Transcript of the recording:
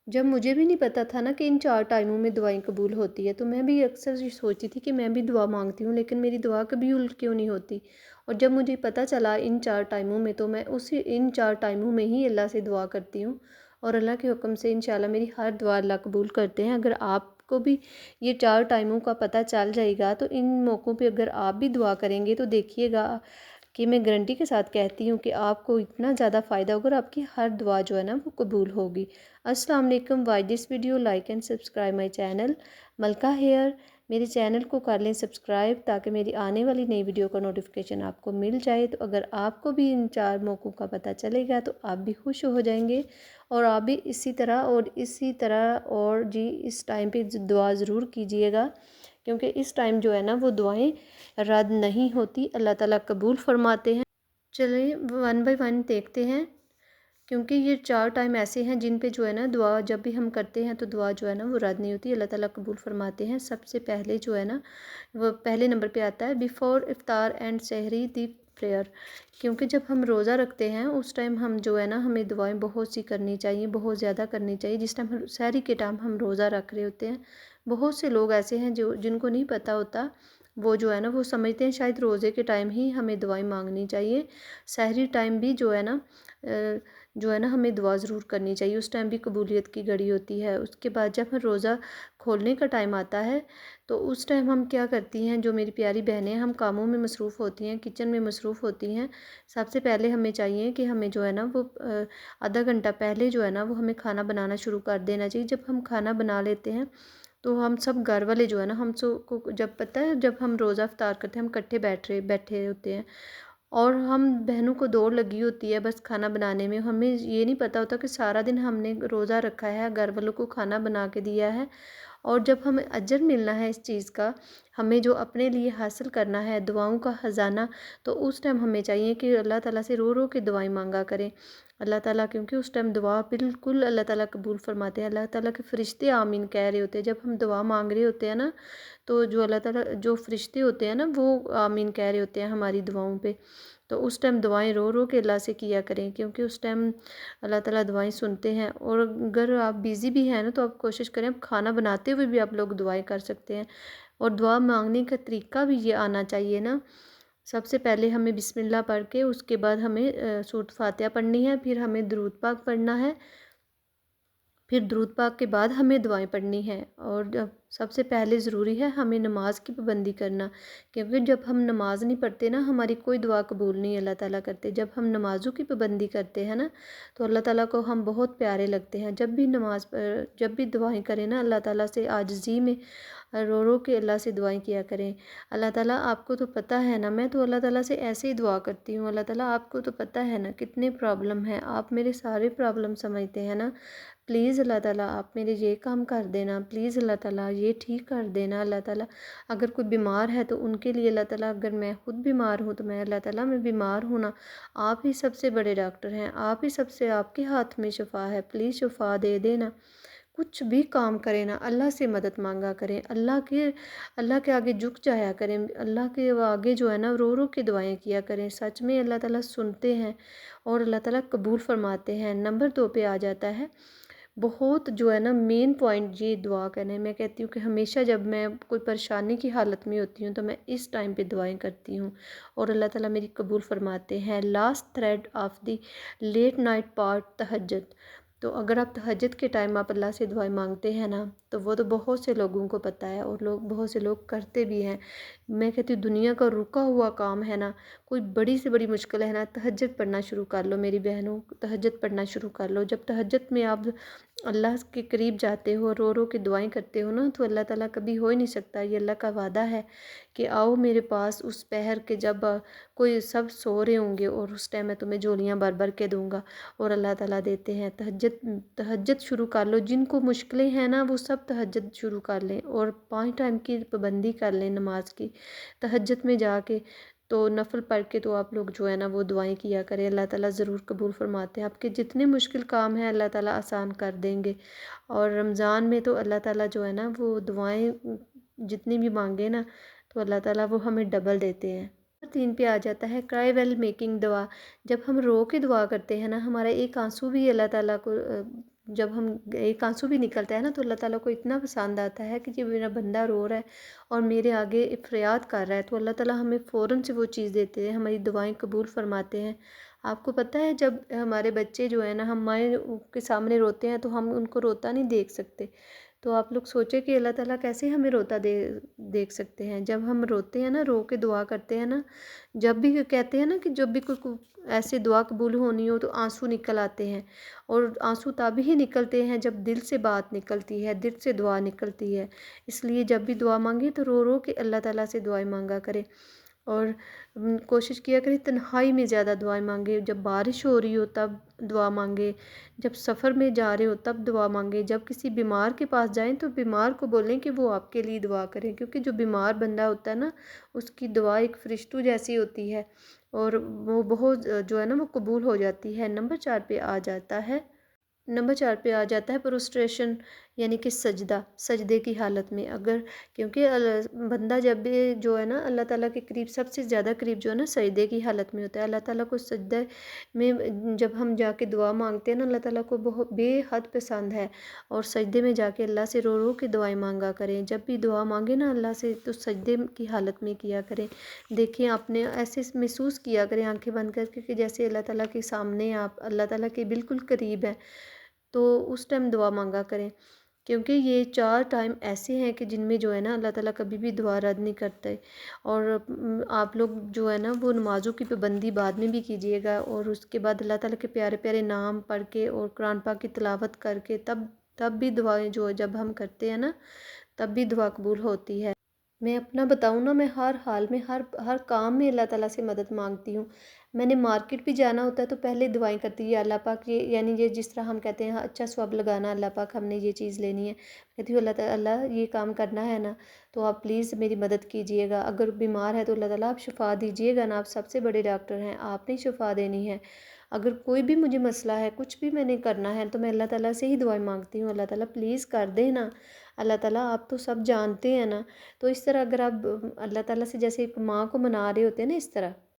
जब मुझे भी नहीं पता था ना कि इन 4 टाइमों में दुआएँ कबूल होती है, तो मैं भी अक्सर ये सोचती थी कि मैं भी दुआ माँगती हूँ, लेकिन मेरी दुआ कबूल क्यों नहीं होती। और जब मुझे पता चला इन 4 टाइमों में, तो मैं उसी इन 4 टाइमों में ही अल्लाह से दुआ करती हूँ, और अल्लाह के हुक्म से इंशाल्लाह मेरी हर दुआ अल्लाह कबूल करते हैं। अगर आपको भी ये 4 टाइमों का पता चल जाएगा, तो इन मौक़ों पे अगर आप भी दुआ करेंगे, तो देखिएगा कि मैं गारंटी के साथ कहती हूँ कि आपको इतना ज़्यादा फ़ायदा होगा और आपकी हर दुआ जो है ना वो कबूल होगी। अस्सलाम वालेकुम। Watch this video, like and subscribe my channel मलका हेयर। मेरे चैनल को कर लें सब्सक्राइब, ताकि मेरी आने वाली नई वीडियो का नोटिफिकेशन आपको मिल जाए। तो अगर आपको भी इन 4 मौक़ों का पता चलेगा, तो आप भी खुश हो जाएंगे, और आप भी इसी तरह और जी इस टाइम पे दुआ ज़रूर कीजिएगा, क्योंकि इस टाइम जो है ना वो दुआएं रद्द नहीं होती, अल्लाह ताला कबूल फरमाते हैं। चलिए वन बाय वन देखते हैं, क्योंकि ये 4 टाइम ऐसे हैं जिन पे जो है ना दुआ जब भी हम करते हैं, तो दुआ जो है ना वो रद्द नहीं होती, अल्लाह ताला कबूल फरमाते हैं। सबसे पहले जो है ना वो पहले नंबर पे आता है बिफ़ोर इफ्तार एंड सहरी दी प्रेयर। क्योंकि जब हम रोज़ा रखते हैं उस टाइम हम जो है ना हमें दुआएं बहुत सी करनी चाहिए, बहुत ज़्यादा करनी चाहिए। जिस टाइम हम सहरी के टाइम हम रोज़ा रख रहे होते हैं, बहुत से लोग ऐसे हैं जो जिनको नहीं पता होता, वो जो है ना वो समझते हैं शायद रोज़े के टाइम ही हमें दुआएं मांगनी चाहिए। सहरी टाइम भी जो है ना हमें दुआ ज़रूर करनी चाहिए, उस टाइम भी कबूलियत की घड़ी होती है। उसके बाद जब हम रोज़ा खोलने का टाइम आता है, तो उस टाइम हम क्या करती हैं, जो मेरी प्यारी बहनें हम कामों में मसरूफ़ होती हैं, किचन में मसरूफ़ होती हैं। सबसे पहले हमें चाहिए कि हमें जो है ना वो आधा घंटा पहले जो है ना वो हमें खाना बनाना शुरू कर देना चाहिए। जब हम खाना बना लेते हैं, तो हम सब घर वाले जो है ना हम सब को जब पता है जब हम रोज़ा इफ्तार करते हैं, हम इकट्ठे बैठे होते हैं, और हम बहनों को दौड़ लगी होती है बस खाना बनाने में। हमें ये नहीं पता होता कि सारा दिन हमने रोज़ा रखा है, घर वालों को खाना बना के दिया है, और जब हमें अजर मिलना है इस चीज़ का, हमें जो अपने लिए हासिल करना है दुआओं का ख़जाना, तो उस टाइम हमें चाहिए कि अल्लाह ताला से रो रो के दुआएं मांगा करें। अल्लाह ताला क्योंकि उस टाइम दुआ बिल्कुल अल्लाह ताला कबूल फरमाते हैं। अल्लाह ताला के फ़रिश्ते आमीन कह रहे होते हैं जब हम दुआ मांग रहे होते हैं ना, तो जो अल्लाह ताला जो फ़रिश्ते होते हैं ना वो आमीन कह रहे होते हैं हमारी दुआओं पे। तो उस टाइम दुआएं रो रो के अल्लाह से किया करें, क्योंकि उस टाइम अल्लाह ताला दुआएं सुनते हैं। और अगर आप बिज़ी भी हैं ना, तो आप कोशिश करें, आप खाना बनाते हुए भी आप लोग दुआएं कर सकते हैं। और दुआ मांगने का तरीका भी ये आना चाहिए ना। सबसे पहले हमें बिस्मिल्लाह पढ़ के उसके बाद हमें सूरत फातिहा पढ़नी है, फिर हमें दुरूद पाक पढ़ना है, फिर दुरूद पाक के बाद हमें दुआएं पढ़नी हैं। और जब सबसे पहले ज़रूरी है हमें नमाज की पाबंदी करना, क्योंकि जब हम नमाज नहीं पढ़ते ना, हमारी कोई दुआ कबूल नहीं अल्लाह ताला करते। जब हम नमाज़ों की पाबंदी करते हैं ना, तो अल्लाह ताला को हम बहुत प्यारे लगते हैं। जब भी दुआएं करें ना, अल्लाह ताला से आजिज़ी में रो रो के अल्लाह से दुआएं किया करें। अल्लाह ताला आपको तो पता है ना, मैं तो अल्लाह ताला से ऐसे ही दुआ करती हूँ, अल्लाह ताला आपको तो पता है ना कितने प्रॉब्लम हैं, आप मेरे सारे प्रॉब्लम समझते हैं ना। प्लीज़ अल्लाह ताला आप मेरे ये काम कर देना, प्लीज़ अल्लाह ताला ये ठीक कर देना। अल्लाह ताला अगर कोई बीमार है तो उनके लिए अल्लाह ताला, अगर मैं खुद बीमार हूँ तो मैं अल्लाह ताला मैं बीमार हूँ ना, आप ही सबसे बड़े डॉक्टर हैं, आप ही सबसे, आपके हाथ में शिफा है, प्लीज़ शिफा दे देना। कुछ भी काम करें ना, अल्लाह से मदद मांगा करें, अल्लाह के आगे झुक जाया करें, अल्लाह के आगे जो है ना रो रो के दुआएं किया करें। सच में अल्लाह ताला सुनते हैं और अल्लाह ताला कबूल फरमाते हैं। नंबर 2 पे आ जाता है बहुत जो है ना मेन पॉइंट, ये दुआ करने। मैं कहती हूँ कि हमेशा जब मैं कोई परेशानी की हालत में होती हूँ, तो मैं इस टाइम पे दुआएं करती हूँ, और अल्लाह ताला मेरी कबूल फरमाते हैं। Last third of the late night part, तहज्जुद। तो अगर आप तहज्जुद के टाइम आप अल्लाह से दुआएं मांगते हैं ना, तो वो तो बहुत से लोगों को पता है, और बहुत से लोग करते भी हैं। मैं कहती हूँ दुनिया का रुका हुआ काम है ना, कोई बड़ी से बड़ी मुश्किल है ना, तहज्जुद पढ़ना शुरू कर लो मेरी बहनों, तहज्जुद पढ़ना शुरू कर लो। जब तहज्जुद में आप अल्लाह के करीब जाते हो, रो रो के दुआएं करते हो ना, तो अल्लाह ताला कभी हो ही नहीं सकता। ये अल्लाह का वादा है कि आओ मेरे पास उस पहर के जब कोई सब सो रहे होंगे, और उस टाइम मैं तुम्हें झोलियाँ भर भर के दूंगा। और अल्लाह ताला देते हैं। तहज्जुद शुरू कर लो, जिनको मुश्किलें हैं ना वो सब तहज्जुद शुरू कर लें, और 5 टाइम की पाबंदी कर लें नमाज की। तहज्जुद में जाके तो नफल पढ़ के तो आप लोग जो है ना वो दुआएं किया करें, अल्लाह ताला ज़रूर कबूल फरमाते हैं। आपके जितने मुश्किल काम हैं अल्लाह ताला आसान कर देंगे। और रमज़ान में तो अल्लाह ताला जो है ना वो दुआएं जितनी भी मांगे ना, तो अल्लाह ताला वो हमें डबल देते हैं। 3 पे आ जाता है क्राई वेल मेकिंग दुआ। जब हम रो के दुआ करते हैं ना, हमारा एक आंसू भी अल्लाह ताला को جب ہم ایک آنسو بھی نکلتا ہے نا تو اللہ تعالیٰ کو اتنا پسند آتا ہے کہ یہ میرا بندہ رو رہا ہے اور میرے آگے فریاد کر رہا ہے، تو اللہ تعالیٰ ہمیں فوراً سے وہ چیز دیتے ہیں، ہماری دعائیں قبول فرماتے ہیں۔ آپ کو پتہ ہے جب ہمارے بچے جو ہیں نا ہم مائیں کے سامنے روتے ہیں تو ہم ان کو روتا نہیں دیکھ سکتے، تو آپ لوگ سوچیں کہ اللہ تعالیٰ کیسے ہمیں روتا دیکھ سکتے ہیں۔ جب ہم روتے ہیں نا، رو کے دعا کرتے ہیں نا، جب بھی کہتے ہیں نا کہ جب بھی کوئی ایسے دعا قبول ہونی ہو تو آنسو نکل آتے ہیں، اور آنسو تب ہی نکلتے ہیں جب دل سے بات نکلتی ہے، دل سے دعا نکلتی ہے۔ اس لیے جب بھی دعا مانگے تو رو رو کے اللہ تعالیٰ سے دعائیں مانگا کرے، اور کوشش کیا کرے تنہائی میں زیادہ دعائیں مانگے، جب بارش ہو رہی ہو تب دعا مانگے، جب سفر میں جا رہے ہو تب دعا مانگے، جب کسی بیمار کے پاس جائیں تو بیمار کو بولیں کہ وہ آپ کے لیے دعا کریں، کیونکہ جو بیمار بندہ ہوتا ہے نا اس کی دعا ایک فرشتوں جیسی ہوتی ہے، اور وہ بہت جو ہے نا وہ قبول ہو جاتی ہے۔ نمبر 4 پہ آ جاتا ہے پروسٹریشن، یعنی کہ سجدے کی حالت میں، اگر کیونکہ بندہ جب بھی جو ہے نا اللہ تعالیٰ کے قریب سب سے زیادہ قریب جو ہے نا سجدے کی حالت میں ہوتا ہے۔ اللہ تعالیٰ کو سجدے میں جب ہم جا کے دعا مانگتے ہیں نا اللہ تعالیٰ کو بہت بے حد پسند ہے، اور سجدے میں جا کے اللہ سے رو رو کے دعائیں مانگا کریں۔ جب بھی دعا مانگے نا اللہ سے تو سجدے کی حالت میں کیا کریں، دیکھیں آپ نے ایسے محسوس کیا کریں آنکھیں بند کر کے کہ جیسے اللہ تعالیٰ کے سامنے آپ اللہ تعالیٰ کے بالکل قریب ہیں، تو اس ٹائم دعا مانگا کریں، کیونکہ یہ 4 ٹائم ایسے ہیں کہ جن میں جو ہے نا اللہ تعالیٰ کبھی بھی دعا رد نہیں کرتے۔ اور آپ لوگ جو ہے نا وہ نمازوں کی پابندی بعد میں بھی کیجیے گا، اور اس کے بعد اللہ تعالیٰ کے پیارے پیارے نام پڑھ کے اور قرآن پاک کی تلاوت کر کے تب بھی دعائیں جو جب ہم کرتے ہیں نا تب بھی دعا قبول ہوتی ہے۔ میں اپنا بتاؤں نا، میں ہر حال میں ہر کام میں اللہ تعالیٰ سے مدد مانگتی ہوں۔ میں نے مارکیٹ بھی جانا ہوتا ہے تو پہلے دعائیں کرتی ہے، یا اللہ پاک یہ یعنی یہ جس طرح ہم کہتے ہیں اچھا ثواب لگانا، اللہ پاک ہم نے یہ چیز لینی ہے، کہتی ہوں اللہ یہ کام کرنا ہے نا تو آپ پلیز میری مدد کیجیے گا، اگر بیمار ہے تو اللہ تعالیٰ آپ شفا دیجیے گا نا، آپ سب سے بڑے ڈاکٹر ہیں، آپ نے شفا دینی ہے۔ اگر کوئی بھی مجھے مسئلہ ہے، کچھ بھی میں نے کرنا ہے تو میں اللہ تعالیٰ سے ہی دعائیں مانگتی ہوں، اللہ تعالیٰ پلیز کر دے نا، اللہ تعالیٰ آپ تو سب جانتے ہیں نا۔ تو اس طرح اگر آپ اللہ تعالیٰ سے جیسے ایک ماں کو منا رہے ہوتے ہیں نا، اس طرح